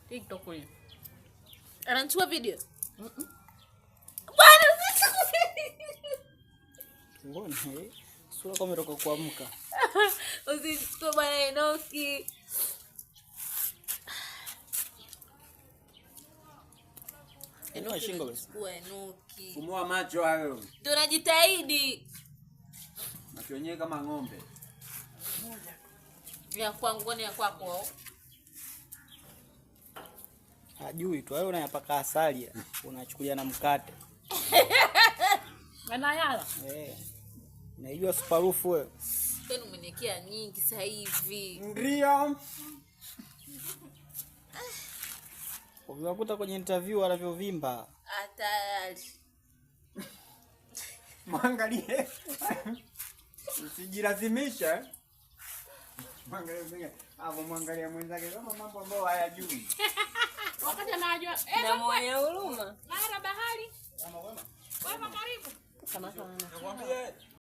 TikTok huyu. Anachukua video. Bwana Mbona sura kama imetoka kuamka. Usichukue bwana Enoki. Inua shingo basi. Chukua Enoki. Fumua macho hayo. Tunajitahidi. Macho yenyewe kama ng'ombe. Ya kwangu ni ya kwako. Hajui tu wewe unayapaka asali unachukulia na mkate. anayala. Unajua suparufu wewe. Tena umenikia nyingi sasa hivi. Ndio. Ukiwakuta kwenye interview wanavyovimba. Hatari. Mwangalie. Usijilazimisha. Mwangalie. Mwangalie mwenzake kama mambo ambayo hayajui. Wakati anajua Na mwenye huruma. mara bahari. Wema karibu. Kama sana. Nakwambia